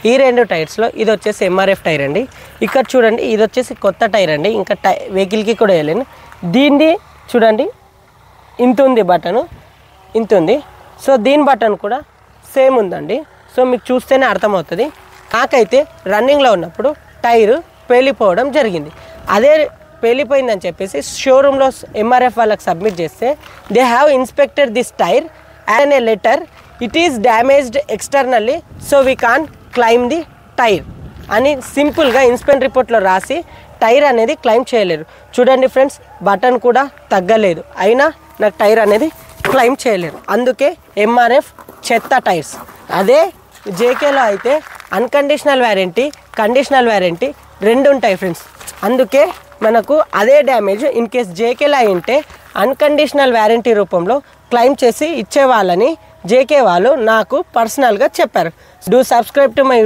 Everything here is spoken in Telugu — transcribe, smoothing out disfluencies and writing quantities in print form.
ఈ 2 టైర్స్లో ఇది వచ్చేసి ఎంఆర్ఎఫ్ టైర్ అండి. ఇక్కడ చూడండి ఇది వచ్చేసి కొత్త టైర్ అండి, ఇంకా వెహికల్కి కూడా వేయలేను. దీన్ని చూడండి ఇంత ఉంది బటను, ఇంత ఉంది. సో దీని బటన్ కూడా సేమ్ ఉందండి. సో మీకు చూస్తేనే అర్థమవుతుంది. నాకైతే రన్నింగ్లో ఉన్నప్పుడు టైరు పేలిపోవడం జరిగింది. అదే పేలిపోయిందని చెప్పేసి షోరూంలో ఎంఆర్ఎఫ్ వాళ్ళకి సబ్మిట్ చేస్తే they have inspected this tyre and a letter it is damaged externally so we can claim the tyre అని సింపుల్గా ఇన్స్పెక్షన్ రిపోర్ట్లో రాసి టైర్ అనేది క్లైమ్ చేయలేరు. చూడండి ఫ్రెండ్స్, బటన్ కూడా తగ్గలేదు, అయినా నాకు టైర్ అనేది క్లైమ్ చేయలేరు. అందుకే ఎంఆర్ఎఫ్ చెత్త టైర్స్. అదే జేకేలో అయితే అన్కండిషనల్ వ్యారంటీ, కండిషనల్ వ్యారంటీ 2 ఉంటాయి ఫ్రెండ్స్. అందుకే మనకు అదే డ్యామేజ్ ఇన్ కేస్ జేకేలో అయి ఉంటే అన్కండిషనల్ వ్యారంటీ రూపంలో క్లైమ్ చేసి ఇచ్చేవాళ్ళని జేకే వాళ్ళు నాకు పర్సనల్గా చెప్పారు. Do subscribe to my